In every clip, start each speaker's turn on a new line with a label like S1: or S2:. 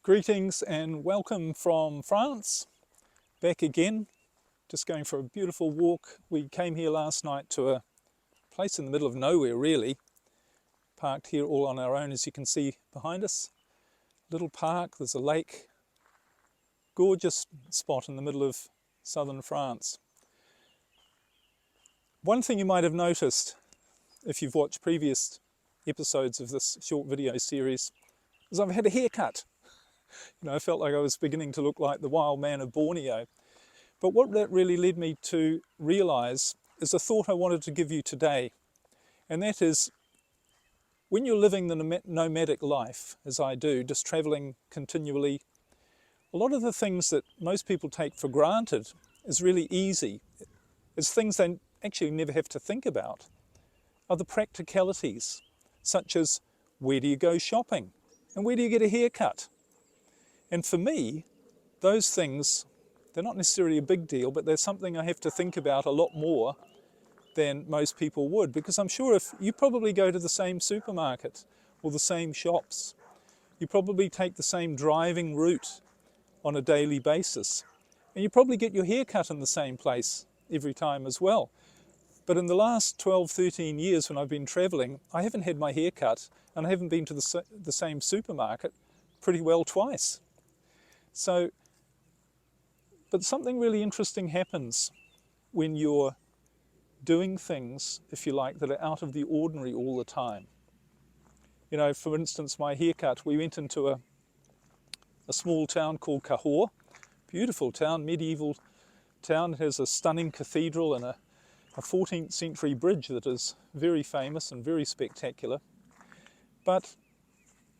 S1: Greetings and welcome from France, back again, just going for a beautiful walk. We came here last night to a place in the middle of nowhere really, parked here all on our own as you can see behind us. Little park, there's a lake, gorgeous spot in the middle of southern France. One thing you might have noticed if you've watched previous episodes of this short video series is I've had a haircut. I felt like I was beginning to look like the wild man of Borneo. But what that really led me to realise is a thought I wanted to give you today. And that is, when you're living the nomadic life, as I do, just travelling continually, a lot of the things that most people take for granted is really easy. It's things they actually never have to think about, are the practicalities, such as where do you go shopping and where do you get a haircut? And for me, those things, they're not necessarily a big deal, but they're something I have to think about a lot more than most people would. Because I'm sure if you probably go to the same supermarket or the same shops, you probably take the same driving route on a daily basis. And you probably get your hair cut in the same place every time as well. But in the last 12, 13 years when I've been travelling, I haven't had my hair cut and I haven't been to the same supermarket pretty well twice. But something really interesting happens when you're doing things, if you like, that are out of the ordinary all the time. For instance, my haircut, we went into a small town called Cahors, beautiful town, medieval town. It has a stunning cathedral and a 14th century bridge that is very famous and very spectacular. But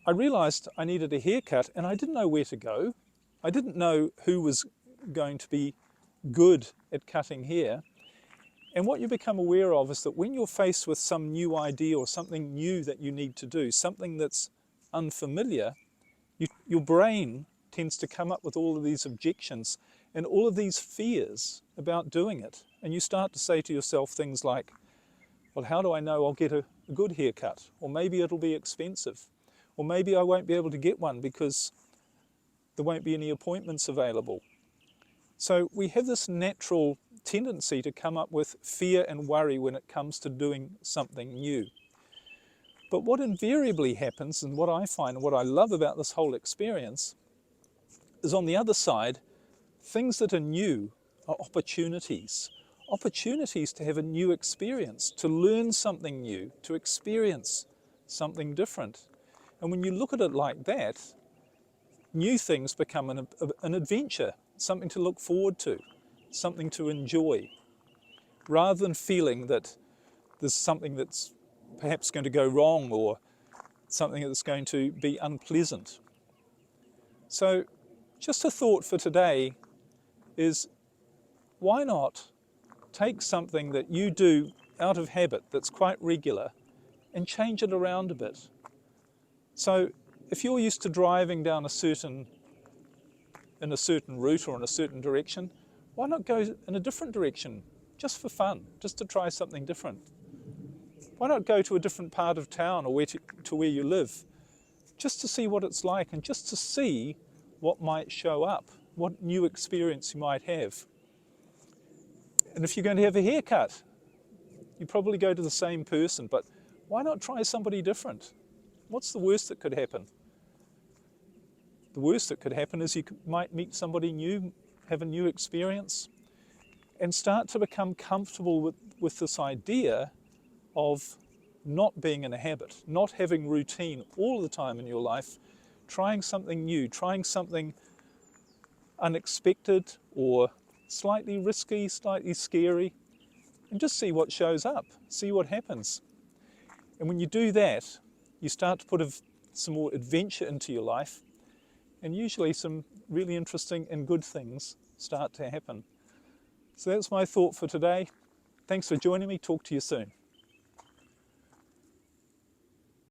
S1: I realised I needed a haircut and I didn't know where to go. I didn't know who was going to be good at cutting hair. And what you become aware of is that when you're faced with some new idea or something new that you need to do, something that's unfamiliar, your brain tends to come up with all of these objections and all of these fears about doing it. And you start to say to yourself things like, well, how do I know I'll get a good haircut? Or maybe it'll be expensive. Or maybe I won't be able to get one because there won't be any appointments available. So we have this natural tendency to come up with fear and worry when it comes to doing something new. But what invariably happens, and what I find and what I love about this whole experience, is on the other side, things that are new are opportunities. Opportunities to have a new experience, to learn something new, to experience something different. And when you look at it like that, new things become an adventure, something to look forward to, something to enjoy, rather than feeling that there's something that's perhaps going to go wrong or something that's going to be unpleasant. So just a thought for today is, why not take something that you do out of habit that's quite regular and change it around a bit? So if you're used to driving down in a certain route or in a certain direction, why not go in a different direction, just for fun, just to try something different? Why not go to a different part of town or to where you live, just to see what it's like and just to see what might show up, what new experience you might have. And if you're going to have a haircut, you probably go to the same person, but why not try somebody different? What's the worst that could happen? The worst that could happen is you might meet somebody new, have a new experience, and start to become comfortable with this idea of not being in a habit, not having routine all the time in your life, trying something new, trying something unexpected or slightly risky, slightly scary, and just see what shows up, see what happens. And when you do that, you start to put some more adventure into your life, and usually some really interesting and good things start to happen. So that's my thought for today. Thanks for joining me. Talk to you soon.